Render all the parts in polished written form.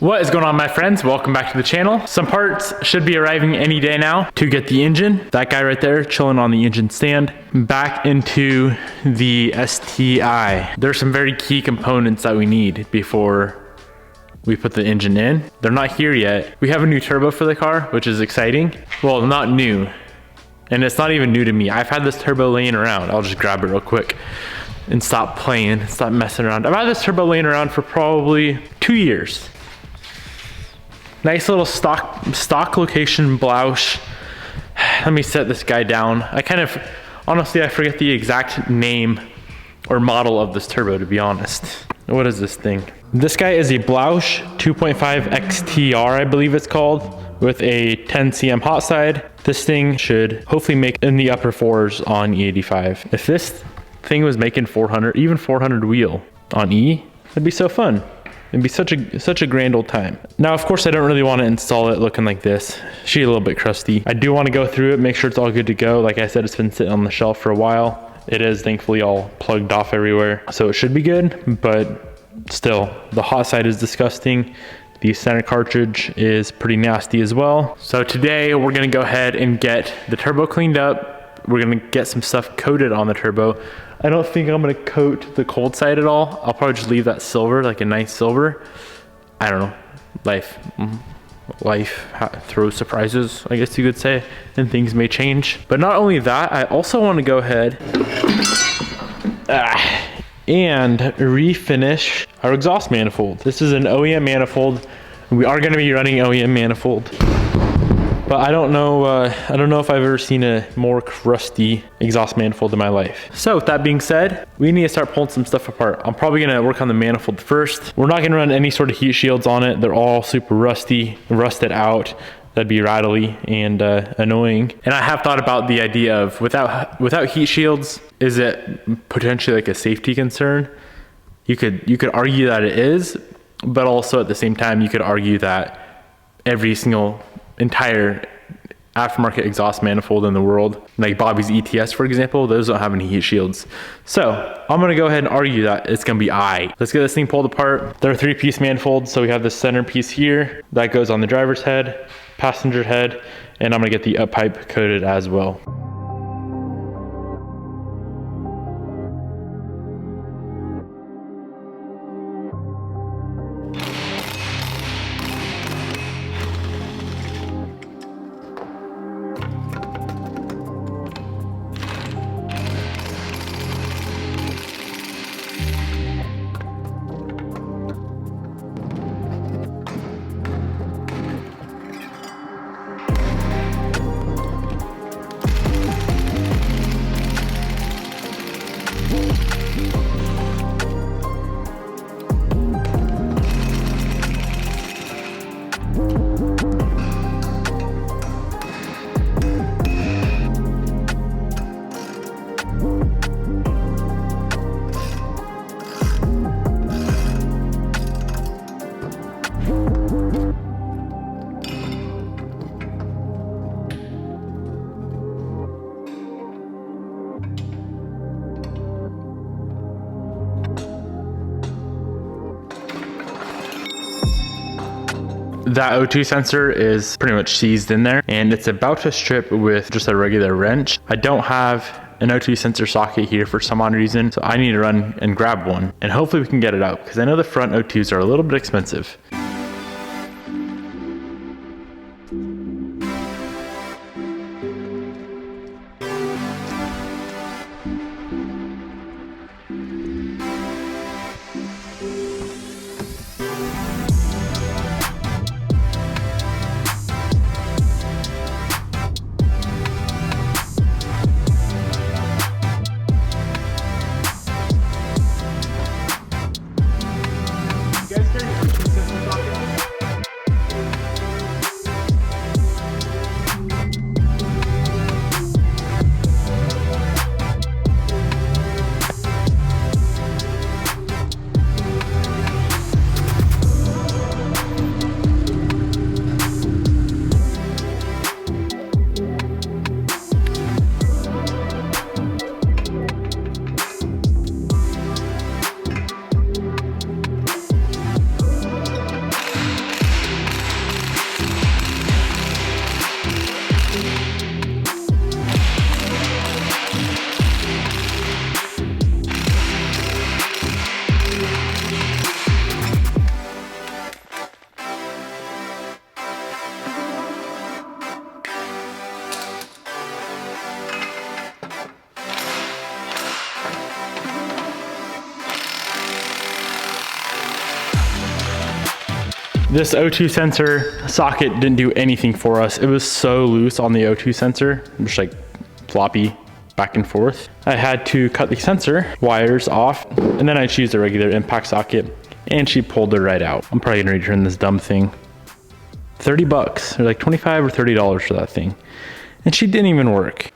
What is going on, my friends? Welcome back to the channel. Some parts should be arriving any day now to get the engine. That guy right there chilling on the engine stand back into the STI. There's some very key components that we need before we put the engine in. They're not here yet. We have a new turbo for the car, which is exciting. Well, not new. And it's not even new to me. I've had this turbo laying around. I'll just grab it real quick and stop playing, stop messing around. I've had this turbo laying around for probably 2 years. Nice little stock location blouse. Let me set this guy down. Honestly, I forget the exact name or model of this turbo, to be honest. What is this thing? This guy is a blouse 2.5 XTR, I believe it's called, with a 10 cm hot side. This thing should hopefully make in the upper fours on E85. If this thing was making 400, even 400 wheel on E, that'd be so fun. It'd be such a grand old time. Now, of course, I don't really want to install it looking like this. She's a little bit crusty. I do want to go through it, make sure it's all good to go. Like I said, it's been sitting on the shelf for a while. It is thankfully all plugged off everywhere, so it should be good, but still, the hot side is disgusting. The center cartridge is pretty nasty as well. So today we're gonna go ahead and get the turbo cleaned up. We're gonna get some stuff coated on the turbo. I don't think I'm gonna coat the cold side at all. I'll probably just leave that silver, like a nice silver. I don't know, life throws surprises, I guess you could say, and things may change. But not only that, I also wanna go ahead and refinish our exhaust manifold. This is an OEM manifold. We are gonna be running OEM manifold. But I don't know if I've ever seen a more crusty exhaust manifold in my life. So with that being said, we need to start pulling some stuff apart. I'm probably gonna work on the manifold first. We're not gonna run any sort of heat shields on it. They're all super rusty, rusted out. That'd be rattly and annoying. And I have thought about the idea of without heat shields, is it potentially like a safety concern? You could argue that it is, but also at the same time, you could argue that every single entire aftermarket exhaust manifold in the world, like Bobby's ETS, for example, those don't have any heat shields. So I'm gonna go ahead and argue that it's gonna be Let's get this thing pulled apart. They're 3-piece manifolds, so we have this center piece here that goes on the driver's head, passenger head, and I'm gonna get the up pipe coated as well. That O2 sensor is pretty much seized in there, and it's about to strip with just a regular wrench. I don't have an O2 sensor socket here for some odd reason, so I need to run and grab one, and hopefully we can get it out, because I know the front O2s are a little bit expensive. This O2 sensor socket didn't do anything for us. It was so loose on the O2 sensor, just like floppy back and forth. I had to cut the sensor wires off, and then I just used a regular impact socket, and she pulled it right out. I'm probably gonna return this dumb thing. 30 bucks, or like 25 or $30 for that thing. And she didn't even work.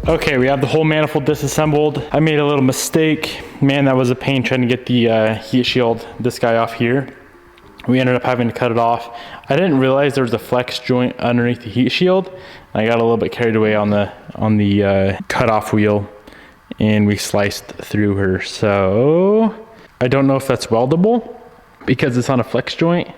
Okay, we have the whole manifold disassembled. I made a little mistake. Man, that was a pain trying to get the heat shield, this guy off here. We ended up having to cut it off. I didn't realize there was a flex joint underneath the heat shield. I got a little bit carried away on the cutoff wheel, and we sliced through her. So I don't know if that's weldable because it's on a flex joint,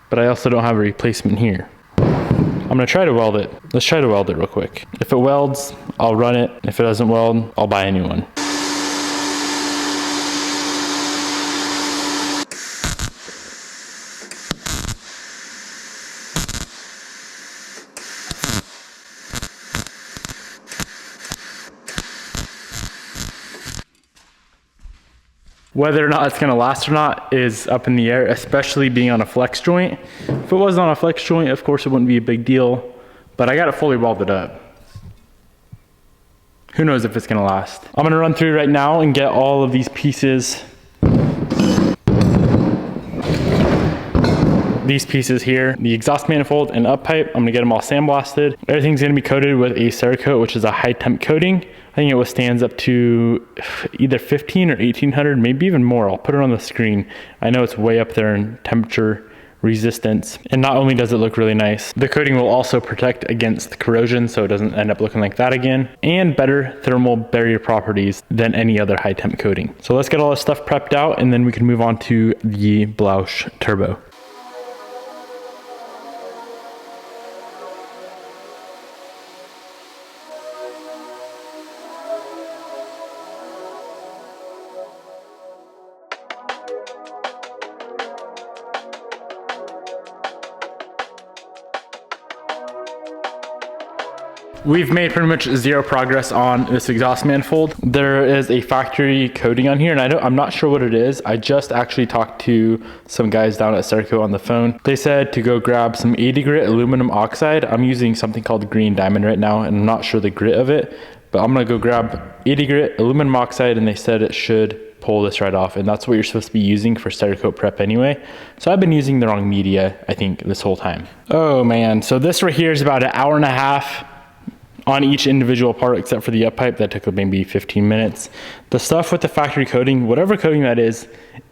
but I also don't have a replacement here. I'm gonna try to weld it. Let's try to weld it real quick. If it welds, I'll run it. If it doesn't weld, I'll buy a new one. Whether or not it's gonna last or not is up in the air, especially being on a flex joint. If it wasn't on a flex joint, of course it wouldn't be a big deal, but I got it fully welded up. Who knows if it's gonna last. I'm gonna run through right now and get all of these pieces. These pieces here, the exhaust manifold and up pipe, I'm gonna get them all sandblasted. Everything's gonna be coated with a Cerakote, which is a high temp coating. I think it withstands up to either 15 or 1800, maybe even more. I'll put it on the screen. I know it's way up there in temperature resistance. And not only does it look really nice, the coating will also protect against corrosion so it doesn't end up looking like that again, and better thermal barrier properties than any other high temp coating. So let's get all this stuff prepped out and then we can move on to the Blausch Turbo. We've made pretty much zero progress on this exhaust manifold. There is a factory coating on here, and I'm not sure what it is. I just actually talked to some guys down at Cerakote on the phone. They said to go grab some 80 grit aluminum oxide. I'm using something called green diamond right now, and I'm not sure the grit of it, but I'm gonna go grab 80 grit aluminum oxide, and they said it should pull this right off, and that's what you're supposed to be using for Cerakote prep anyway. So I've been using the wrong media, I think, this whole time. Oh man, so this right here is about an hour and a half on each individual part except for the up pipe. That took maybe 15 minutes. The stuff with the factory coating, whatever coating that is,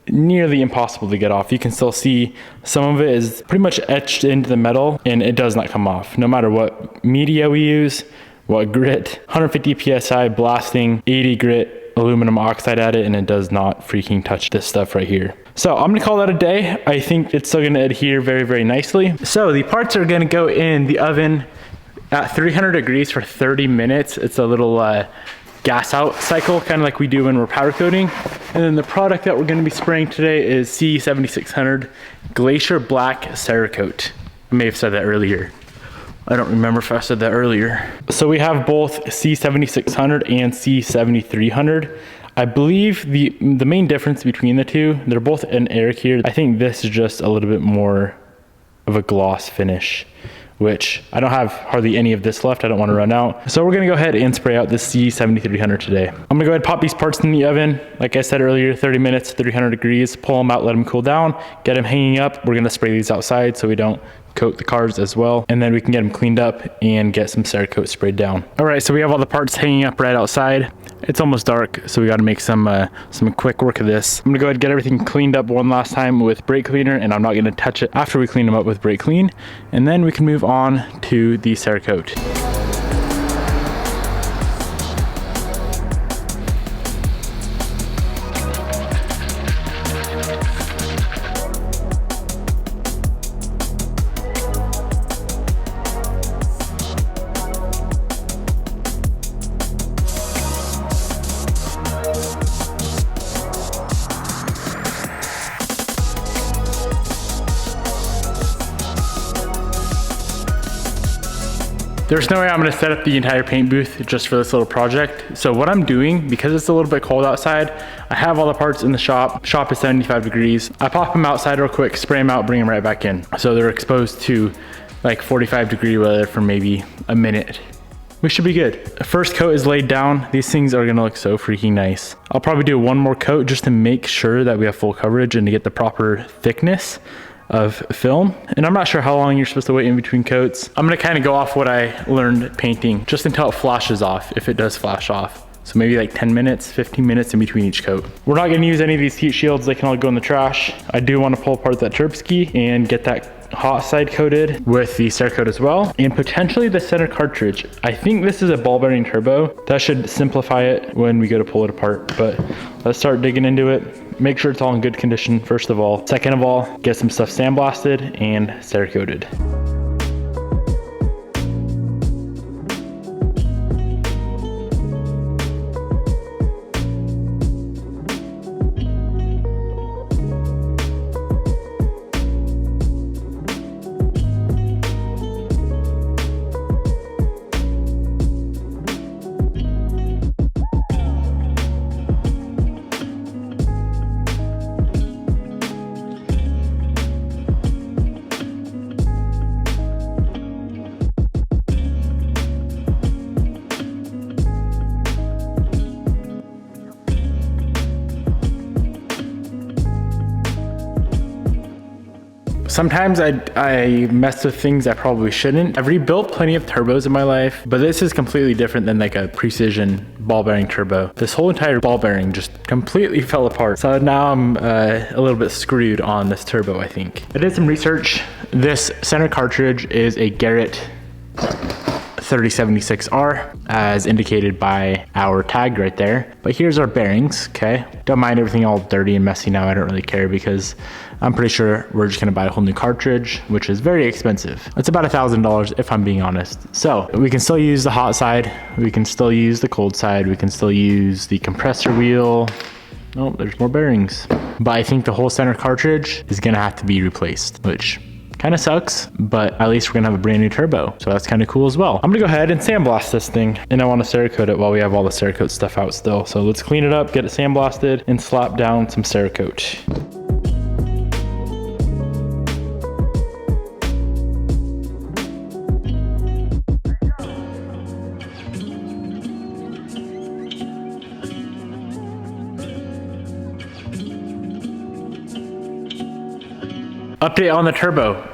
nearly impossible to get off. You can still see some of it is pretty much etched into the metal and it does not come off. No matter what media we use, what, grit, 150 PSI blasting, 80 grit aluminum oxide at it, and it does not freaking touch this stuff right here. So I'm gonna call that a day. I think it's still gonna adhere very, very nicely. So the parts are gonna go in the oven at 300 degrees for 30 minutes. It's a little gas out cycle, kind of like we do when we're powder coating. And then the product that we're gonna be spraying today is C7600 Glacier Black Cerakote. I may have said that earlier. I don't remember if I said that earlier. So we have both C7600 and C7300. I believe the main difference between the two, they're both an air cured. I think this is just a little bit more of a gloss finish, which I don't have hardly any of this left. I don't want to run out. So we're gonna go ahead and spray out the C7300 today. I'm gonna go ahead and pop these parts in the oven. Like I said earlier, 30 minutes, 300 degrees, pull them out, let them cool down, get them hanging up. We're gonna spray these outside so we don't coat the cars as well. And then we can get them cleaned up and get some Cerakote sprayed down. All right, so we have all the parts hanging up right outside. It's almost dark, so we gotta make some quick work of this. I'm gonna go ahead and get everything cleaned up one last time with brake cleaner, and I'm not gonna touch it after we clean them up with brake clean. And then we can move on to the Cerakote. There's no way I'm gonna set up the entire paint booth just for this little project. So what I'm doing, because it's a little bit cold outside, I have all the parts in the shop. Shop is 75 degrees. I pop them outside real quick, spray them out, bring them right back in. So they're exposed to like 45-degree weather for maybe a minute. We should be good. The first coat is laid down. These things are gonna look so freaking nice. I'll probably do one more coat just to make sure that we have full coverage and to get the proper thickness of film. And I'm not sure how long you're supposed to wait in between coats. I'm gonna kind of go off what I learned painting, just until it flashes off, if it does flash off. So maybe like 10 minutes, 15 minutes in between each coat. We're not gonna use any of these heat shields. They can all go in the trash. I do wanna pull apart that Turbski and get that hot side coated with the Cerakote as well. And potentially the center cartridge. I think this is a ball bearing turbo. That should simplify it when we go to pull it apart. But let's start digging into it. Make sure it's all in good condition, first of all. Second of all, get some stuff sandblasted and Cerakoted. Sometimes I mess with things I probably shouldn't. I've rebuilt plenty of turbos in my life, but this is completely different than like a precision ball bearing turbo. This whole entire ball bearing just completely fell apart. So now I'm a little bit screwed on this turbo, I think. I did some research. This center cartridge is a Garrett 3076R, as indicated by our tag right there. But here's our bearings, okay? Don't mind everything all dirty and messy now. I don't really care because I'm pretty sure we're just gonna buy a whole new cartridge, which is very expensive. It's about $1,000 if I'm being honest. So we can still use the hot side. We can still use the cold side. We can still use the compressor wheel. Oh, there's more bearings. But I think the whole center cartridge is gonna have to be replaced, which kind of sucks, but at least we're gonna have a brand new turbo. So that's kind of cool as well. I'm gonna go ahead and sandblast this thing, and I wanna Cerakote it while we have all the Cerakote stuff out still. So let's clean it up, get it sandblasted, and slap down some Cerakote. Update on the turbo.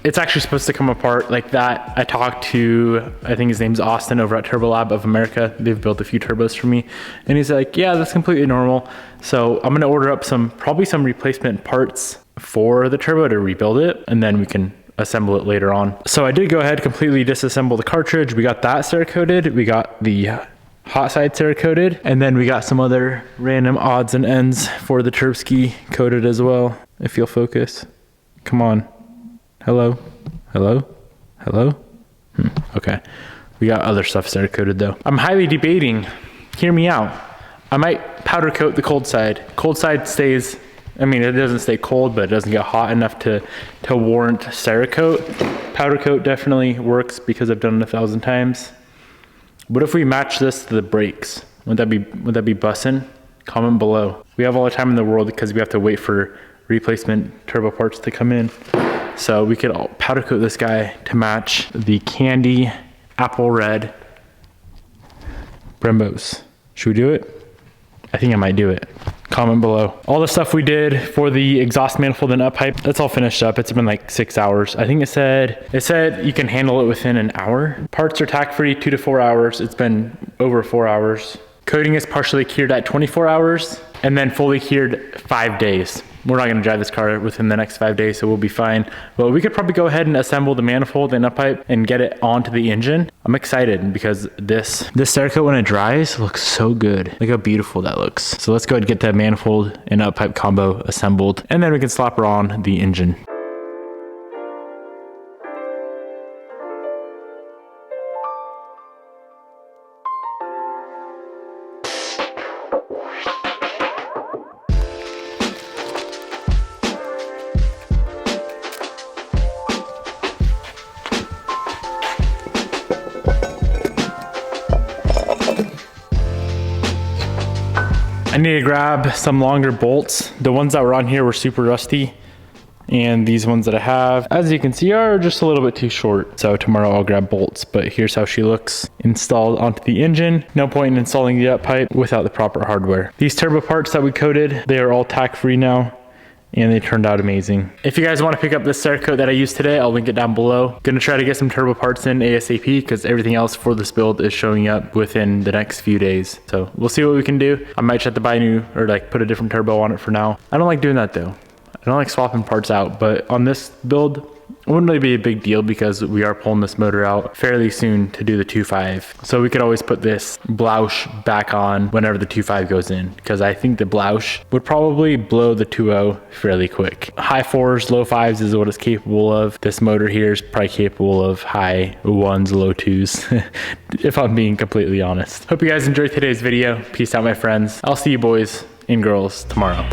It's actually supposed to come apart like that. I talked to, I think his name's Austin over at Turbo Lab of America. They've built a few turbos for me. And he's like, yeah, that's completely normal. So I'm gonna order up probably some replacement parts for the turbo to rebuild it. And then we can assemble it later on. So I did go ahead, completely disassemble the cartridge. We got that Cerakoted. We got the hot side Cerakoted, and then we got some other random odds and ends for the Turbski coated as well. If you'll focus, come on. Hello, hello, hello. Okay, we got other stuff Cerakoted though. I'm highly debating, hear me out. I might powder coat the cold side. Cold side stays, I mean, it doesn't stay cold, but it doesn't get hot enough to warrant Cerakote. Powder coat definitely works because I've done it 1,000 times. What if we match this to the brakes? Would that be bussin'? Comment below. We have all the time in the world because we have to wait for replacement turbo parts to come in. So we could powder coat this guy to match the candy apple red Brembos. Should we do it? I think I might do it. Comment below. All the stuff we did for the exhaust manifold and up pipe, that's all finished up. It's been like 6 hours. I think it said you can handle it within an hour. Parts are tack free 2 to 4 hours. It's been over 4 hours. Coating is partially cured at 24 hours and then fully cured 5 days. We're not gonna drive this car within the next 5 days, so we'll be fine. But we could probably go ahead and assemble the manifold and up pipe and get it onto the engine. I'm excited because this Cerakote, when it dries, looks so good. Look how beautiful that looks. So let's go ahead and get that manifold and up pipe combo assembled, and then we can slap her on the engine. I need to grab some longer bolts. The ones that were on here were super rusty, and these ones that I have, as you can see, are just a little bit too short. So tomorrow I'll grab bolts, but here's how she looks installed onto the engine. No point in installing the up pipe without the proper hardware. These turbo parts that we coated, they are all tack free now, and they turned out amazing. If you guys want to pick up this Cerakote that I used today, I'll link it down below. Gonna try to get some turbo parts in ASAP because everything else for this build is showing up within the next few days. So we'll see what we can do. I might have to buy new or like put a different turbo on it for now. I don't like doing that though. I don't like swapping parts out, but on this build, it wouldn't really be a big deal because we are pulling this motor out fairly soon to do the 2.5. So we could always put this Bloush back on whenever the 2.5 goes in, because I think the Bloush would probably blow the 2.0 fairly quick. High 4s, low 5s is what it's capable of. This motor here is probably capable of high 1s, low 2s, if I'm being completely honest. Hope you guys enjoyed today's video. Peace out, my friends. I'll see you boys and girls tomorrow.